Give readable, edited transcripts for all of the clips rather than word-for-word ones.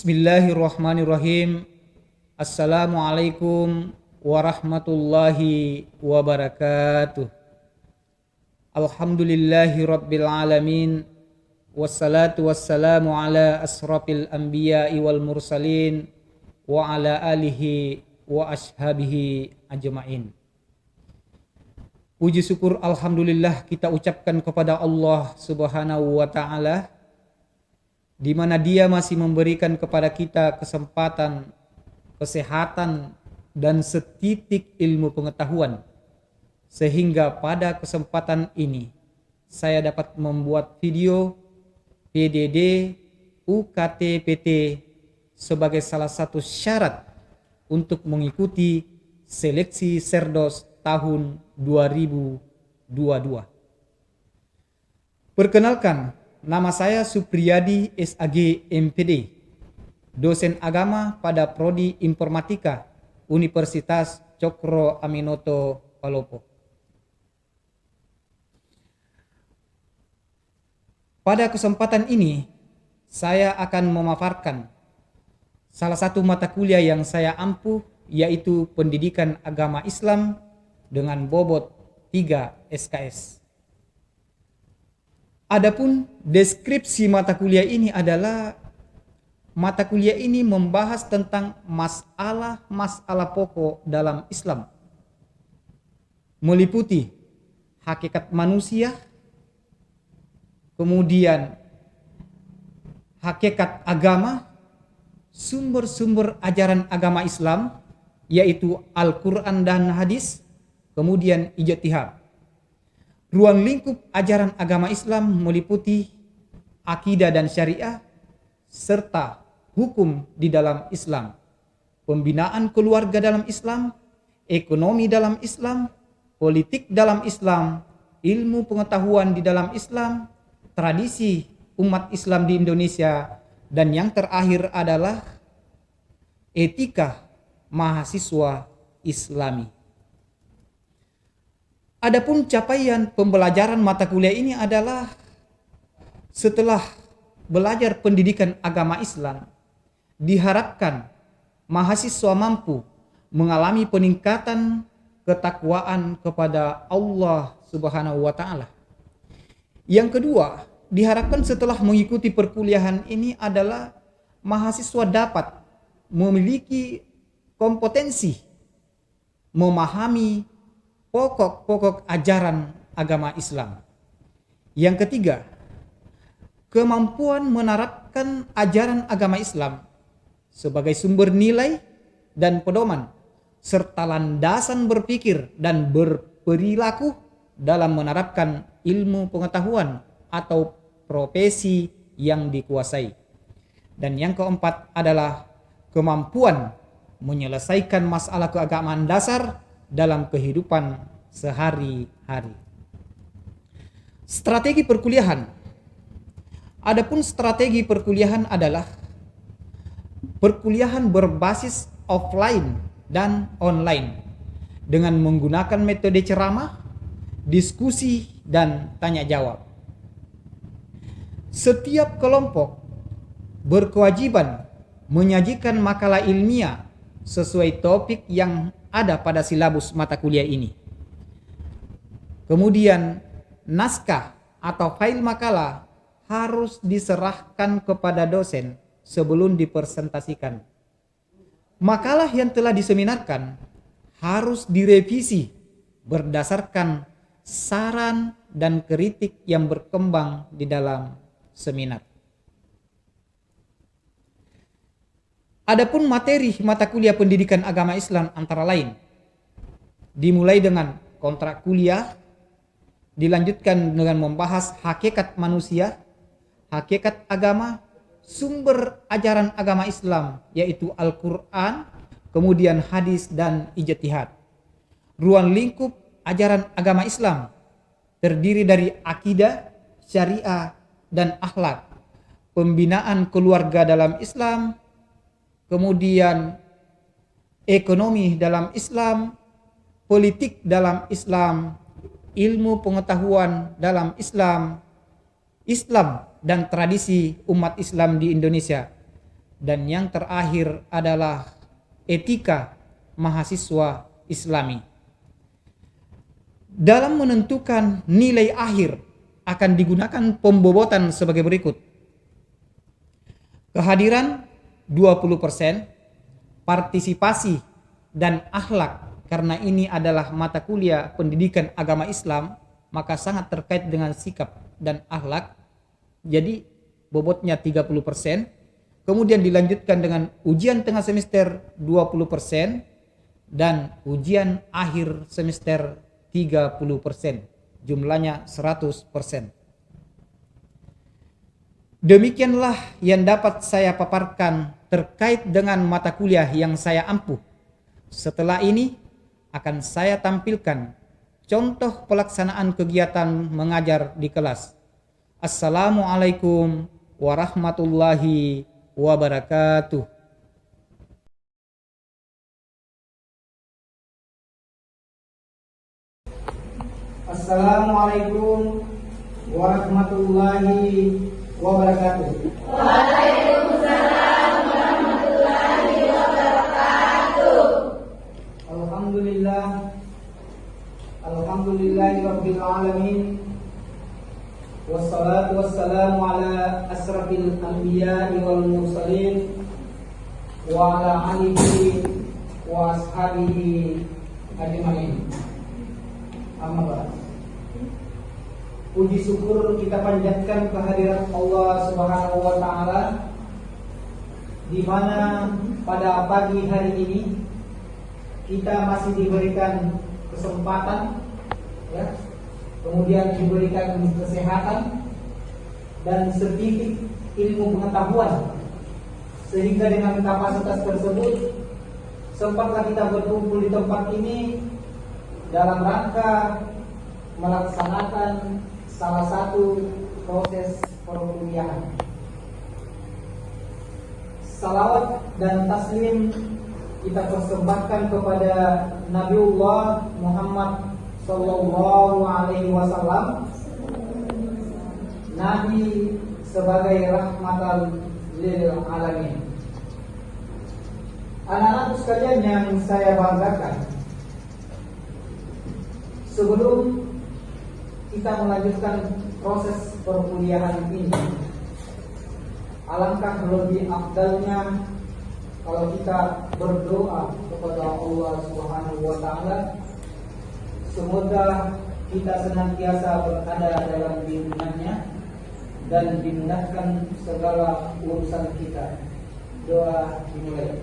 Bismillahirrahmanirrahim. Assalamualaikum warahmatullahi wabarakatuh. Alhamdulillahi rabbil alamin. Wassalatu wassalamu ala asrafil anbiya'i wal mursalin wa ala alihi wa ashabihi ajma'in. Puji syukur alhamdulillah kita ucapkan kepada Allah Subhanahu wa taala, di mana Dia masih memberikan kepada kita kesempatan, kesehatan, dan setitik ilmu pengetahuan, sehingga pada kesempatan ini saya dapat membuat video PDD UKT-PT sebagai salah satu syarat untuk mengikuti seleksi Serdos tahun 2022. Perkenalkan, nama saya Supriyadi SAG MPD, dosen agama pada Prodi Informatika Universitas Cokro Aminoto Palopo. Pada kesempatan ini, saya akan memaparkan salah satu mata kuliah yang saya ampuh, yaitu Pendidikan Agama Islam dengan bobot 3 SKS. Adapun deskripsi mata kuliah ini adalah mata kuliah ini membahas tentang masalah pokok dalam Islam, meliputi hakikat manusia, kemudian hakikat agama, sumber-sumber ajaran agama Islam yaitu Al-Quran dan hadis, kemudian ijtihad. Ruang lingkup ajaran agama Islam meliputi akidah dan syariah, serta hukum di dalam Islam, pembinaan keluarga dalam Islam, ekonomi dalam Islam, politik dalam Islam, ilmu pengetahuan di dalam Islam, tradisi umat Islam di Indonesia, dan yang terakhir adalah etika mahasiswa Islami. Adapun capaian pembelajaran mata kuliah ini adalah setelah belajar pendidikan agama Islam, diharapkan mahasiswa mampu mengalami peningkatan ketakwaan kepada Allah Subhanahu wa taala. Yang kedua, diharapkan setelah mengikuti perkuliahan ini adalah mahasiswa dapat memiliki kompetensi memahami pokok-pokok ajaran agama Islam. Yang ketiga, kemampuan menerapkan ajaran agama Islam sebagai sumber nilai dan pedoman, serta landasan berpikir dan berperilaku dalam menerapkan ilmu pengetahuan atau profesi yang dikuasai. Dan yang keempat adalah kemampuan menyelesaikan masalah keagamaan dasar dalam kehidupan sehari-hari. Strategi perkuliahan. Adapun strategi perkuliahan adalah perkuliahan berbasis offline dan online dengan menggunakan metode ceramah, diskusi, dan tanya jawab. Setiap kelompok berkewajiban menyajikan makalah ilmiah sesuai topik yang ada pada silabus mata kuliah ini. Kemudian naskah atau file makalah harus diserahkan kepada dosen sebelum dipresentasikan. Makalah yang telah diseminarkan harus direvisi berdasarkan saran dan kritik yang berkembang di dalam seminar. Adapun materi mata kuliah pendidikan agama Islam antara lain dimulai dengan kontrak kuliah, dilanjutkan dengan membahas hakikat manusia, hakikat agama, sumber ajaran agama Islam yaitu Al-Quran, kemudian hadis dan ijtihad. Ruang lingkup ajaran agama Islam terdiri dari akidah, syariah, dan akhlak, pembinaan keluarga dalam Islam, kemudian ekonomi dalam Islam, politik dalam Islam, ilmu pengetahuan dalam Islam, Islam dan tradisi umat Islam di Indonesia, Dan yang terakhir adalah etika mahasiswa Islami. Dalam menentukan nilai akhir akan digunakan pembobotan sebagai berikut. Kehadiran 20%, partisipasi dan akhlak, karena ini adalah mata kuliah pendidikan agama Islam, maka sangat terkait dengan sikap dan akhlak. Jadi bobotnya 30%. Kemudian dilanjutkan dengan ujian tengah semester 20% dan ujian akhir semester 30%. Jumlahnya 100%. Demikianlah yang dapat saya paparkan terkait dengan mata kuliah yang saya ampuh. Setelah ini akan saya tampilkan contoh pelaksanaan kegiatan mengajar di kelas. Assalamualaikum warahmatullahi wabarakatuh. Assalamualaikum warahmatullahi wabarakatuh. Waalaikumsalam warahmatullahi wabarakatuh. Alhamdulillahi rabbil alamin. Wassalatu wassalamu ala asrafil anbiya'i wal mursalin wa ala alihi wa ashabihi ajma'in. Amma ba'd. Puji syukur kita panjatkan kehadirat Allah Subhanahu wa taala, di mana pada pagi hari ini kita masih diberikan kesempatan, ya, kemudian diberikan kesehatan dan sedikit ilmu pengetahuan, sehingga dengan kapasitas tersebut sempatlah kita berkumpul di tempat ini dalam rangka melaksanakan salah satu proses perkuliahan. Salawat dan taslim kita persembahkan kepada Nabiullah Muhammad Sallallahu Alaihi Wasallam, Nabi sebagai rahmatan lil alamin. Anak-anak sekalian yang saya banggakan, sebelum kita melanjutkan proses perkuliahan ini, alangkah lebih afdalnya kalau kita berdoa kepada Allah Subhanahu wa taala, semoga kita senantiasa berada dalam bimbingannya dan dimudahkan segala urusan kita. Doa dimulai.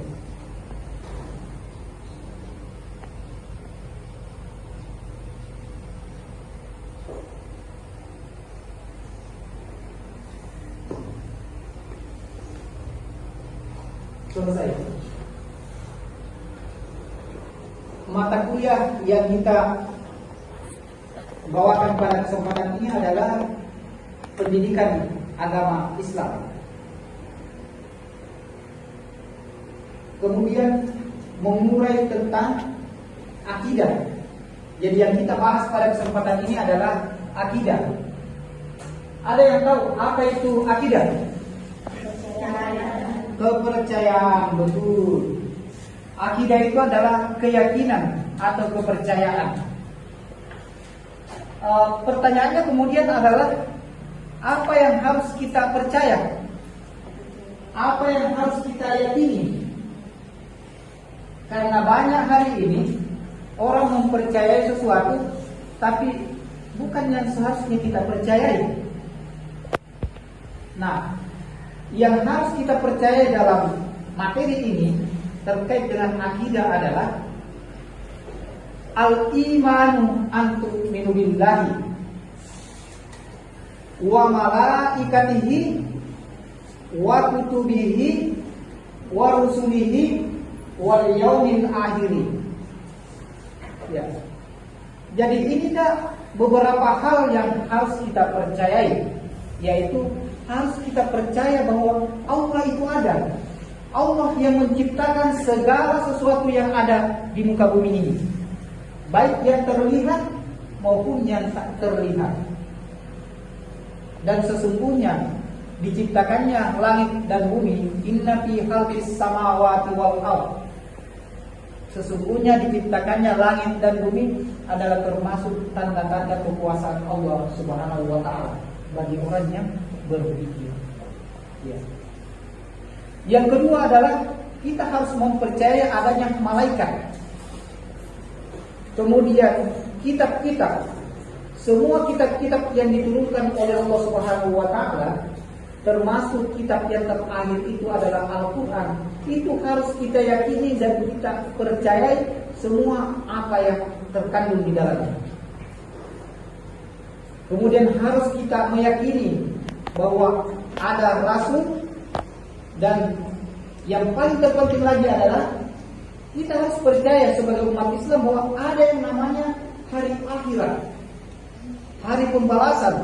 Selesai. Mata kuliah yang kita bawakan pada kesempatan ini adalah pendidikan agama Islam. Kemudian mengurai tentang akidah. Jadi yang kita bahas pada kesempatan ini adalah akidah. Ada yang tahu apa itu akidah? Kepercayaan, betul. Akidah itu adalah keyakinan atau kepercayaan. Pertanyaannya kemudian adalah apa yang harus kita percaya? Apa yang harus kita yakini? Karena banyak hari ini orang mempercayai sesuatu tapi bukan yang seharusnya kita percayai. Nah, yang harus kita percaya dalam materi ini terkait dengan akidah adalah al-imanu an tu'minu billahi wa malaikatihi wa kutubihi wa rusulihi wal yaumil akhiri. Ya. Jadi ini beberapa hal yang harus kita percayai, yaitu harus kita percaya bahwa Allah itu ada. Allah yang menciptakan segala sesuatu yang ada di muka bumi ini, baik yang terlihat maupun yang tak terlihat. Dan sesungguhnya diciptakannya langit dan bumi, inna fi khalqis samawati wal ardh, sesungguhnya diciptakannya langit dan bumi adalah termasuk tanda-tanda kekuasaan Allah Subhanahu wa taala bagi orang yang berpikir. Ya. Yang kedua adalah kita harus mempercayai adanya malaikat. Kemudian kitab-kitab, semua kitab-kitab yang diturunkan oleh Allah Subhanahu wa taala, termasuk kitab yang terakhir itu adalah Al-Qur'an. Itu harus kita yakini dan kita percayai semua apa yang terkandung di dalamnya. Kemudian harus kita meyakini bahwa ada rasul, dan yang paling terpenting lagi adalah kita harus percaya sebagai umat Islam bahwa ada yang namanya hari akhirat, hari pembalasan,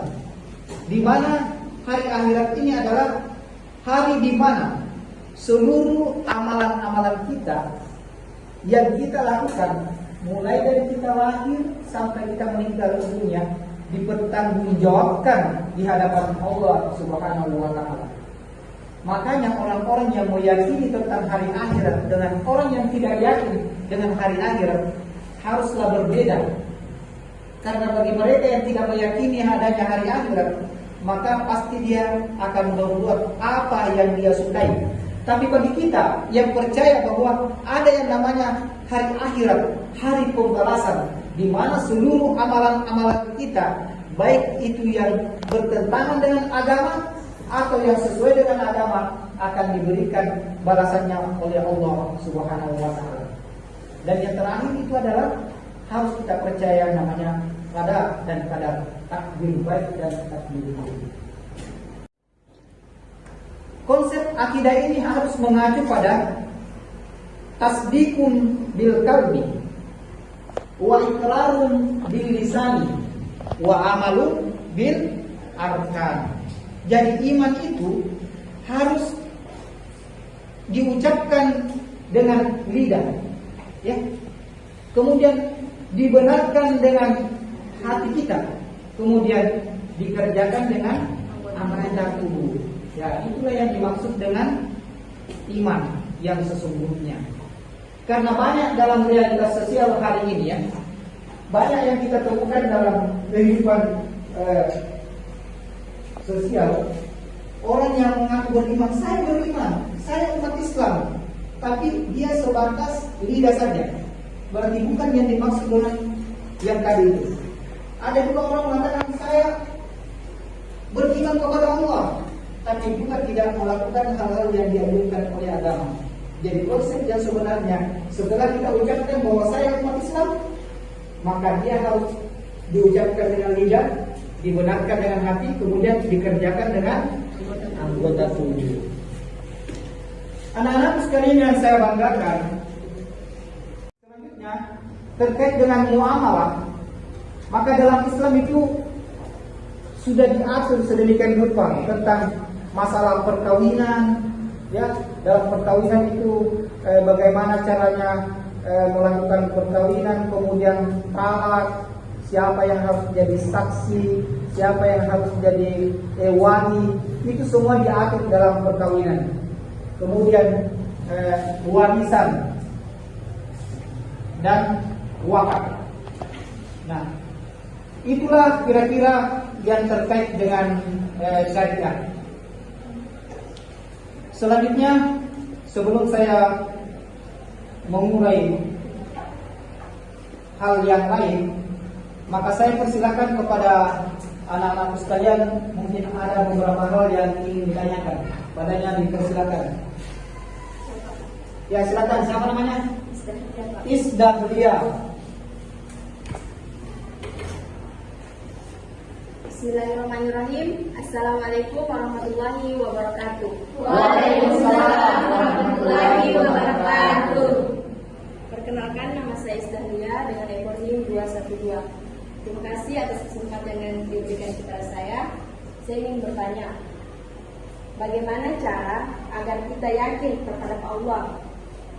di mana hari akhirat ini adalah hari di mana seluruh amalan-amalan kita yang kita lakukan mulai dari kita lahir sampai kita meninggal dunia dipertanggungjawabkan di hadapan Allah Subhanahu wa taala. Makanya orang-orang yang meyakini tentang hari akhirat dengan orang yang tidak yakin dengan hari akhirat haruslah berbeda. Karena bagi mereka yang tidak meyakini adanya hari akhirat, maka pasti dia akan berbuat apa yang dia sukai. Tapi bagi kita yang percaya bahwa ada yang namanya hari akhirat, hari pembalasan, di mana seluruh amalan-amalan kita, baik itu yang bertentangan dengan agama atau yang sesuai dengan agama, akan diberikan balasannya oleh Allah Subhanahu wa taala. Dan yang terakhir itu adalah harus kita percaya namanya qada dan qadar, takdir baik dan takdir buruk. Konsep akidah ini harus mengacu pada tasdikun bil qalbi wa iqrarun bil lisani wa amalun bil arkan. Jadi iman itu harus diucapkan dengan lidah, ya. Kemudian dibenarkan dengan hati kita, kemudian dikerjakan dengan anggota tubuh. Ya, itulah yang dimaksud dengan iman yang sesungguhnya. Karena banyak dalam realitas sosial hari ini, ya, banyak yang kita temukan dalam kehidupan sosial, orang yang mengaku beriman, saya umat Islam, tapi dia sebatas lidah saja. Berarti bukan yang dimaksud dengan yang tadi itu. Ada juga orang mengatakan saya beriman kepada Allah, tapi bukan tidak melakukan hal-hal yang dianjurkan oleh agama. Jadi konsep yang sebenarnya setelah kita ucapkan bahwa saya umat Islam, maka dia harus diucapkan dengan lidah, dibenarkan dengan hati, kemudian dikerjakan dengan anggota tubuh. Anak-anak sekalian yang saya banggakan, selanjutnya terkait dengan muamalah, maka dalam Islam itu sudah diatur sedemikian rupa tentang masalah perkawinan, ya. Dalam perkawinan itu bagaimana caranya melakukan perkawinan, kemudian talak, siapa yang harus jadi saksi, siapa yang harus jadi wali, itu semua diatur dalam perkawinan. Kemudian warisan dan wakaf. Nah, itulah kira-kira yang terkait dengan syariat. Selanjutnya, sebelum saya mengurai hal yang lain, maka saya persilakan kepada anak-anak sekalian, mungkin ada beberapa hal yang ingin ditanyakan. Padanya dipersilakan. Ya, silakan. Siapa namanya? Isdahlia. Bismillahirrahmanirrahim. Assalamualaikum warahmatullahi wabarakatuh. Waalaikumsalam warahmatullahi wabarakatuh. Perkenalkan, nama saya Isdahlia dengan ekor NIM 212. Terima kasih atas kesempatan yang diberikan kepada saya. Saya ingin bertanya, bagaimana cara agar kita yakin terhadap Allah,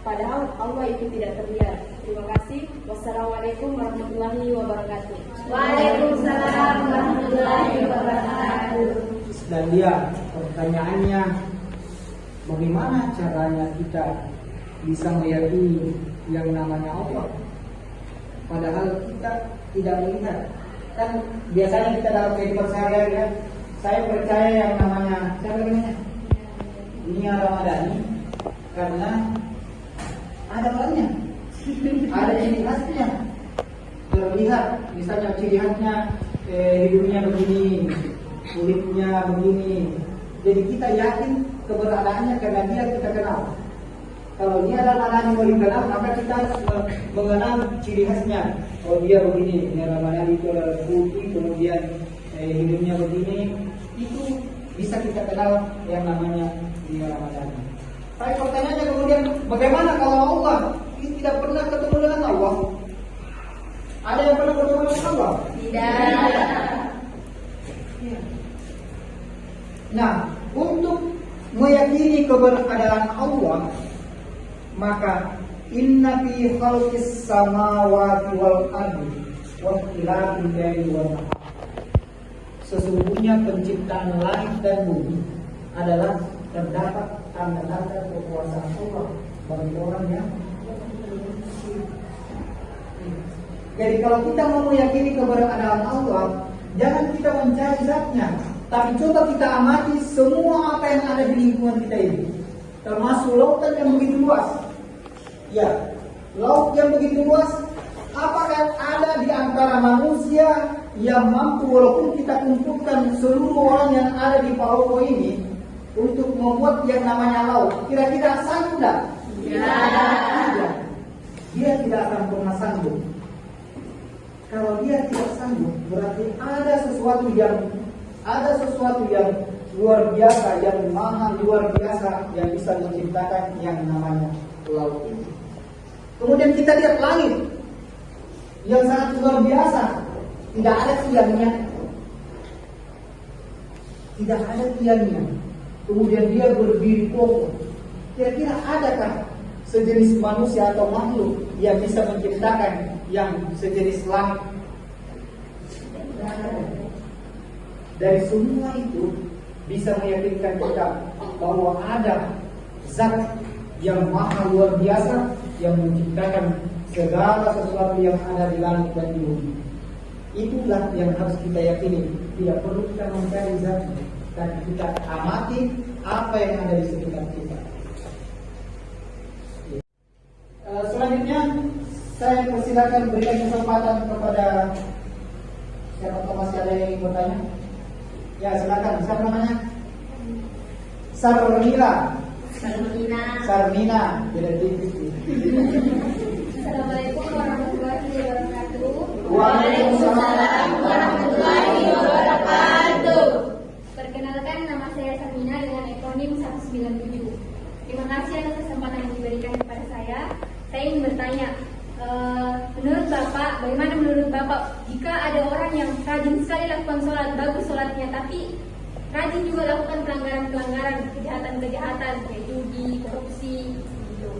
padahal Allah itu tidak terlihat? Terima kasih. Wassalamualaikum warahmatullahi wabarakatuh. Waalaikumsalam warahmatullahi wabarakatuh. Dan dia Pertanyaannya, bagaimana caranya kita bisa meyakini yang namanya Allah? Padahal kita tidak melihat. Kan biasanya kita dalam kehidupan sehari-hari ya, saya percaya yang namanya siapa namanya? Nia Ramadhani karena ada orangnya, ada ciri khasnya, terlihat. Misalnya ciri khasnya hidungnya begini, kulitnya begini. Jadi kita yakin keberadaannya karena dia kita kenal. Kalau dia adalah anak yang mau dikenal, maka kita harus mengenal ciri khasnya. Oh dia begini, Nia Ramadhani itu adalah putih, kemudian hidungnya begini. Itu bisa kita kenal yang namanya Nia Ramadhani. Tapi pertanyaannya kemudian, bagaimana kalau Allah ini tidak pernah ketemu dengan Allah? Ada yang pernah ketemu dengan Allah? Tidak. Nah, untuk meyakini keberadaan Allah, maka inna fi khalqis samawati wal ardi wa ikhtilafil laili wan nahar. Sesungguhnya penciptaan langit dan bumi adalah terdapat tanda-tanda kekuasaan Allah bagi orang yang. Jadi kalau kita mau meyakini keberadaan Allah, jangan kita mencari zatnya, tapi coba kita amati semua apa yang ada di lingkungan kita ini, termasuk lautan yang begitu luas. Ya, laut yang begitu luas, apakah ada di antara manusia yang mampu walaupun kita kumpulkan seluruh orang yang ada di Papua ini untuk membuat yang namanya laut? Kira-kira sanggup tidak? Tidak. Dia tidak akan pernah sanggup. Kalau dia tidak sanggup, berarti ada sesuatu yang luar biasa, yang maha luar biasa yang bisa menciptakan yang namanya laut ini. Kemudian kita lihat langit yang sangat luar biasa, tidak ada tiangnya, kemudian dia berdiri kokoh. Kira-kira adakah sejenis manusia atau makhluk yang bisa menciptakan yang sejenis langit? Dari semua itu bisa meyakinkan kita bahwa ada zat yang maha luar biasa yang menciptakan segala sesuatu yang ada di langit dan di bumi. Itulah yang harus kita yakini. Tidak perlu kita mencari zatnya, tapi kita amati apa yang ada di sekitar kita. Selanjutnya saya persilakan berikan kesempatan kepada siapa tahu masih ada yang ingin bertanya. Ya silakan. Siapa namanya? Sarmina. Beda tipis. Assalamualaikum warahmatullahi wabarakatuh. Waalaikumsalam warahmatullahi wabarakatuh. Perkenalkan, nama saya Sarmina dengan akronim 197. Terima kasih atas kesempatan yang diberikan kepada saya. Saya ingin bertanya, menurut Bapak, bagaimana menurut Bapak jika ada orang yang rajin sekali lakukan sholat, bagus sholatnya, tapi rajin juga lakukan pelanggaran-pelanggaran, kejahatan-kejahatan, kayak judi, korupsi, gitu.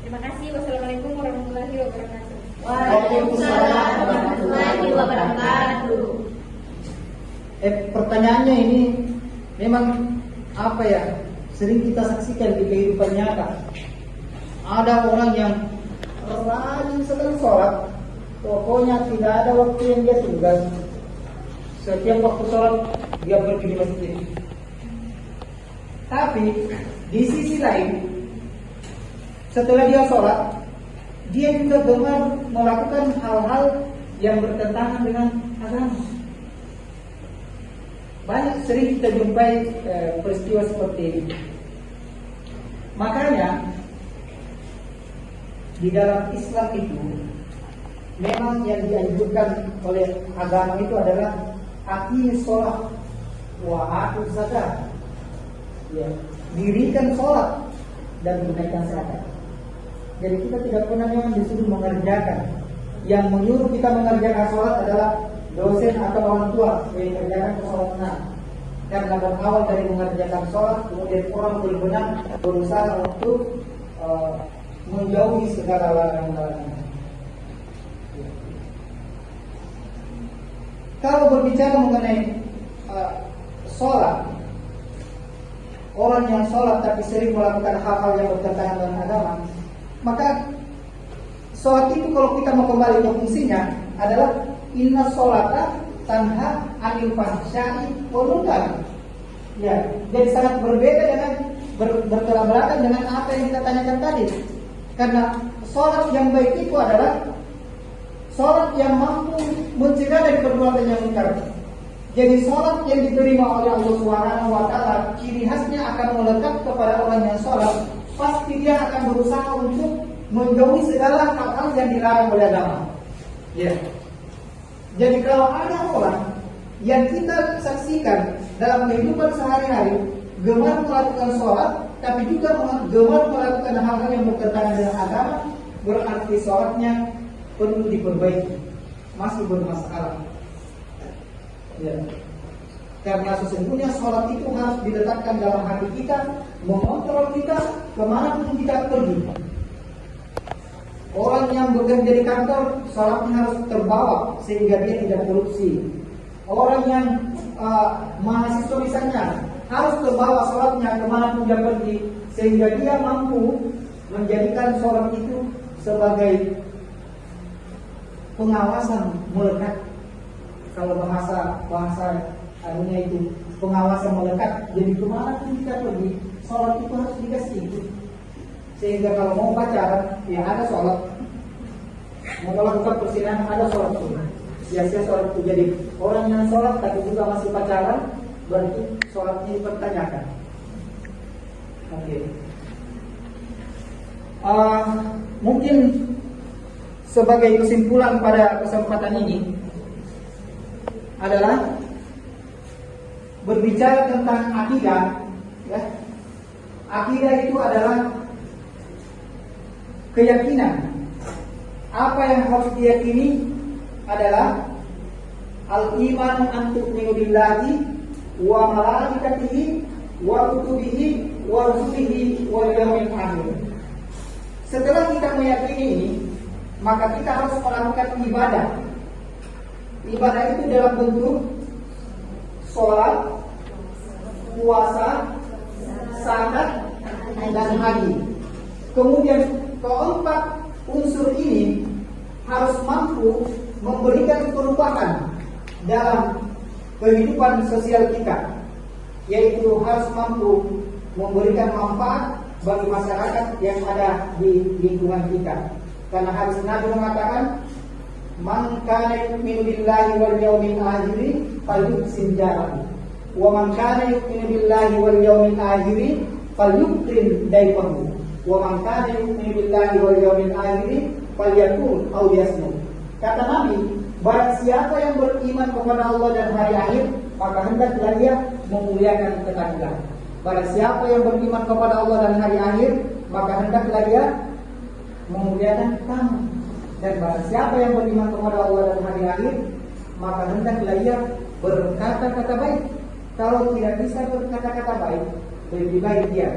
Terima kasih. Wassalamualaikum warahmatullahi wabarakatuh. Waalaikumsalam warahmatullahi wabarakatuh. Pertanyaannya ini memang apa ya? Sering kita saksikan di kehidupan nyata. Ada orang yang rajin sekali sholat, pokoknya tidak ada waktu yang dia tinggal. Setiap waktu sholat dia pergi di masjid. Tapi di sisi lain, setelah dia sholat, dia juga gemar melakukan hal-hal yang bertentangan dengan agama. Banyak sering kita jumpai peristiwa seperti ini. Makanya di dalam Islam itu memang yang dianjurkan oleh agama itu adalah aqimis sholat wa atuz zakat. Ya, dirikan sholat dan tunaikan zakat. Jadi kita tidak pernah memang disuruh mengerjakan. Yang menyuruh kita mengerjakan sholat adalah dosen atau orang tua yang mengerjakan sholat benar. Karena berawal dari mengerjakan sholat, kemudian orang benar-benar berusaha untuk menjauhi segala larangan-larangan. Kalau berbicara mengenai sholat, orang yang sholat tapi sering melakukan hal-hal yang bertentangan dengan agama, maka sholat itu kalau kita mau kembali ke fungsinya adalah inna sholata tanha anil fahsya'i wal munkar. Ya, jadi sangat berbeda dengan bertolak belakang dengan apa yang kita tanyakan tadi. Karena sholat yang baik itu adalah sholat yang mampu mencegah dari perbuatan yang munkar. Jadi sholat yang diterima oleh Allah Subhanahu wa Ta'ala, ciri khasnya akan melekat kepada orang yang sholat. Pasti dia akan berusaha untuk menjauhi segala hal-hal yang dilarang oleh agama. Ya. Jadi kalau ada orang yang kita saksikan dalam kehidupan sehari-hari gemar melakukan sholat, tapi juga gemar melakukan hal-hal yang bertentangan dengan agama, berarti sholatnya perlu diperbaiki, masih bermasalah. Ya. Karena sesungguhnya sholat itu harus diletakkan dalam hati kita, mengontrol kita kemanapun kita pergi. Orang yang bekerja di kantor, sholatnya harus terbawa sehingga dia tidak korupsi. Orang yang mahasiswa misalnya harus terbawa sholatnya kemanapun dia pergi sehingga dia mampu menjadikan sholat itu sebagai pengawasan melekat. Kalau bahasa anunya itu pengawasan melekat. Jadi kemanapun kita pergi, sholat itu harus dikasih itu. Sehingga kalau mau pacaran, ya ada sholat. Mau melakukan persinahan, ada sholat itu. Sia-sia sholat itu. Jadi orang yang sholat tapi juga masih pacaran, berarti sholatnya dipertanyakan. Oke. Mungkin sebagai kesimpulan pada kesempatan ini adalah berbicara tentang akidah. Ya. Akidah itu adalah keyakinan. Apa yang harus diyakini adalah al-iman an tu'minu billahi wa malaikatihi wa kutubihi wa rusulihi wal yawmil akhir. Setelah kita meyakini ini, maka kita harus melakukan ibadah. Ibadah itu dalam bentuk sholat, puasa, zakat, dan haji. Kemudian keempat unsur ini harus mampu memberikan perubahan dalam kehidupan sosial kita, yaitu harus mampu memberikan manfaat bagi masyarakat yang ada di lingkungan kita. Karena hadis Nabi mengatakan, man kana yu'minu billahi wal yawmil akhir falyuhsin jarahu, wa man kana yu'minu billahi wal yawmil akhir falyukrim dayfahu, wa man kana yu'minu billahi wal yawmil akhir falyakul aw yasmut. Kata Nabi, barang siapa yang beriman kepada Allah dan hari akhir, maka hendaklah dia memuliakan tetangga. Barang siapa yang beriman kepada Allah dan hari akhir, maka hendaklah dia memuliakan tamu. Dan barang siapa yang beriman kepada Allah dan hari akhir, maka hendaklah ia berkata-kata baik. Kalau tidak bisa berkata-kata baik, lebih baik dia.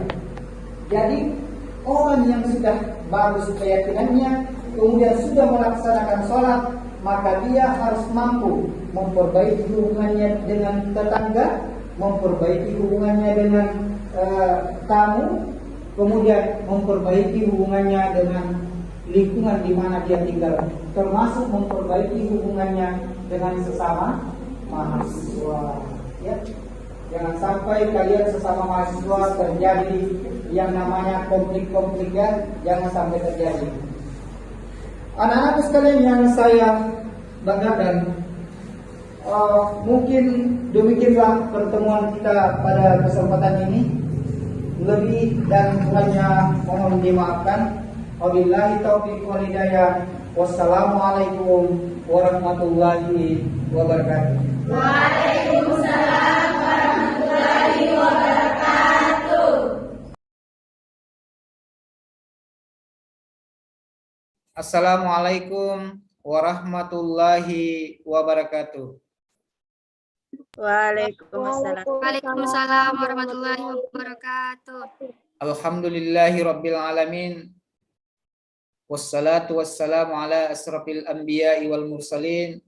Jadi orang yang sudah bagus keyakinannya, kemudian sudah melaksanakan sholat, maka dia harus mampu memperbaiki hubungannya dengan tetangga, memperbaiki hubungannya dengan tamu, kemudian memperbaiki hubungannya dengan lingkungan di mana dia tinggal, termasuk memperbaiki hubungannya dengan sesama mahasiswa. Ya. Jangan sampai kalian sesama mahasiswa terjadi yang namanya konflik-konflik, ya, jangan sampai terjadi. Anak-anak sekalian yang saya banggakan, mungkin demikianlah pertemuan kita pada kesempatan ini. Lebih dan kurangnya mohon dimaafkan. Wabillahi taufiq wal hidayah. Wassalamualaikum warahmatullahi wabarakatuh. Waalaikumsalam warahmatullahi wabarakatuh. Assalamualaikum warahmatullahi wabarakatuh. Waalaikumsalam. Waalaikumsalam warahmatullahi wabarakatuh. Alhamdulillahi rabbil alamin. Wassalatu wassalamu ala asrafil anbiya'i wal mursalin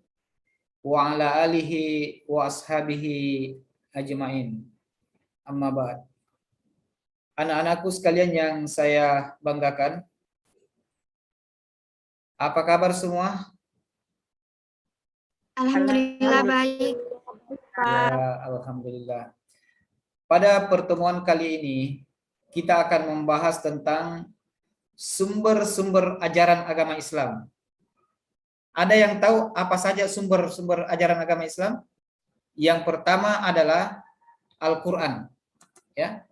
wa ala alihi wa ashabihi ajma'in. Amma ba'd. Anak-anakku sekalian yang saya banggakan, apa kabar semua? Alhamdulillah baik. Ya, alhamdulillah. Pada pertemuan kali ini, kita akan membahas tentang sumber-sumber ajaran agama Islam. Ada yang tahu apa saja sumber-sumber ajaran agama Islam? Yang pertama adalah Al-Quran. Ya.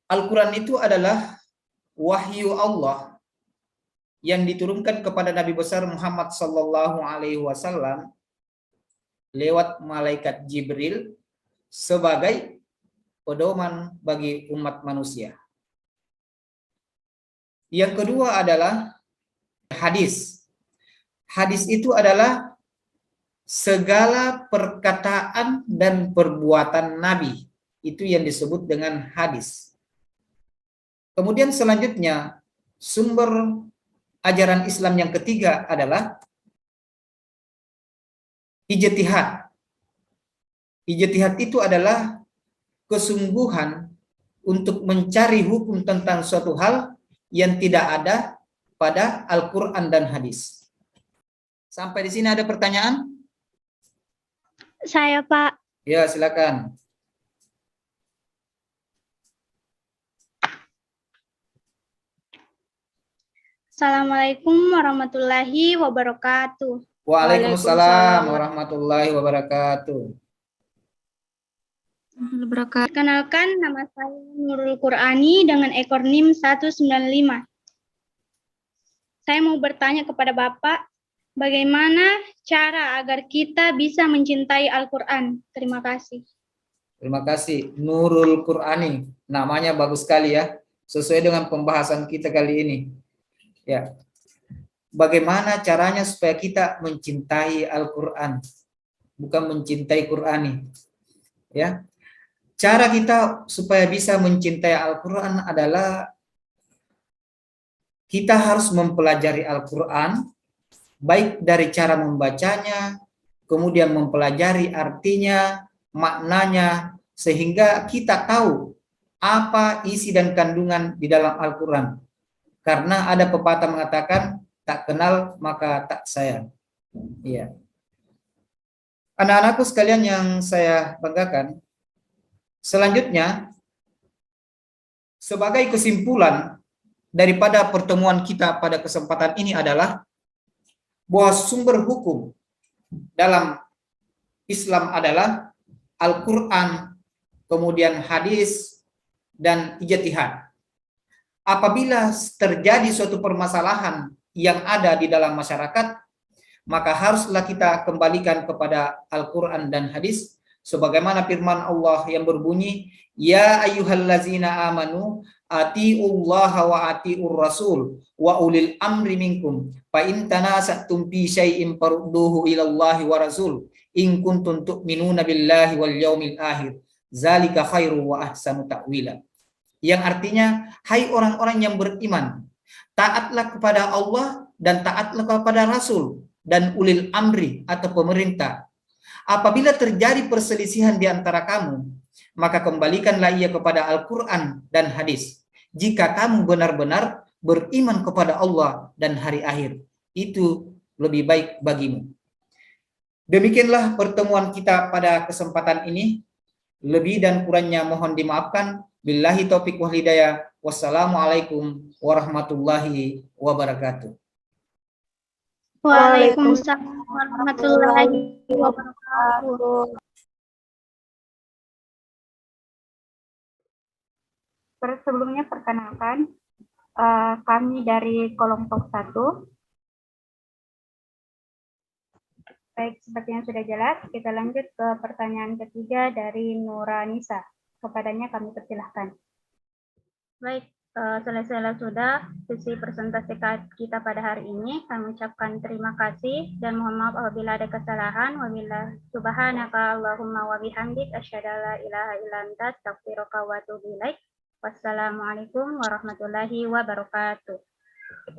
Al-Quran itu adalah wahyu Allah yang diturunkan kepada Nabi besar Muhammad Sallallahu Alaihi Wasallam lewat malaikat Jibril sebagai pedoman bagi umat manusia. Yang kedua adalah hadis. Hadis itu adalah segala perkataan dan perbuatan Nabi. Itu yang disebut dengan hadis. Kemudian selanjutnya, sumber ajaran Islam yang ketiga adalah ijtihad. Ijtihad itu adalah kesungguhan untuk mencari hukum tentang suatu hal yang tidak ada pada Al-Quran dan hadis. Sampai di sini ada pertanyaan? Saya Pak. Ya, silakan. Assalamualaikum warahmatullahi wabarakatuh. Waalaikumsalam warahmatullahi wabarakatuh. Perkenalkan, nama saya Nurul Qur'ani dengan ekor NIM 195. Saya mau bertanya kepada Bapak, bagaimana cara agar kita bisa mencintai Al-Quran? Terima kasih. Terima kasih. Nurul Qur'ani. Namanya bagus sekali ya. Sesuai dengan pembahasan kita kali ini. Ya. Bagaimana caranya supaya kita mencintai Al-Quran? Bukan mencintai Qur'ani. Ya. Cara kita supaya bisa mencintai Al-Quran adalah kita harus mempelajari Al-Quran, baik dari cara membacanya, kemudian mempelajari artinya, maknanya, sehingga kita tahu apa isi dan kandungan di dalam Al-Quran. Karena ada pepatah mengatakan, tak kenal maka tak sayang. Iya. Anak-anakku sekalian yang saya banggakan, selanjutnya, sebagai kesimpulan daripada pertemuan kita pada kesempatan ini adalah bahwa sumber hukum dalam Islam adalah Al-Quran, kemudian hadis, dan ijtihad. Apabila terjadi suatu permasalahan yang ada di dalam masyarakat, maka haruslah kita kembalikan kepada Al-Quran dan hadis, sebagaimana firman Allah yang berbunyi, Ya ayyuhallazina amanu atiullaha wa atiur rasul wa ulil amri minkum fa in tanasa'tum fi syai'in farudduhu ilallahi wa rasul in kuntum tu'minuna billahi wal yaumil akhir zalika khairu wa ahsanu ta'wila. Yang artinya, hai orang-orang yang beriman, taatlah kepada Allah dan taatlah kepada Rasul dan ulil amri atau pemerintah. Apabila terjadi perselisihan di antara kamu, maka kembalikanlah ia kepada Al-Quran dan hadis. Jika kamu benar-benar beriman kepada Allah dan hari akhir, itu lebih baik bagimu. Demikianlah pertemuan kita pada kesempatan ini. Lebih dan kurangnya mohon dimaafkan. Billahi taufiq wal hidayah. Wassalamualaikum warahmatullahi wabarakatuh. Waalaikumsalam warahmatullahi wabarakatuh. Sebelumnya perkenalkan, kami dari kelompok 1. Baik, seperti yang sudah jelas, kita lanjut ke pertanyaan ketiga dari Nuranisa. Kepadanya kami persilahkan. Baik, selesai sudah sesi presentasi kita pada hari ini. Kami ucapkan terima kasih dan mohon maaf apabila ada kesalahan. Wabillahi subhanaka Allahumma wa bihamdik asyhadu an la ilaha illa anta astaghfiruka wa atubu ilaik. Wassalamualaikum warahmatullahi wabarakatuh.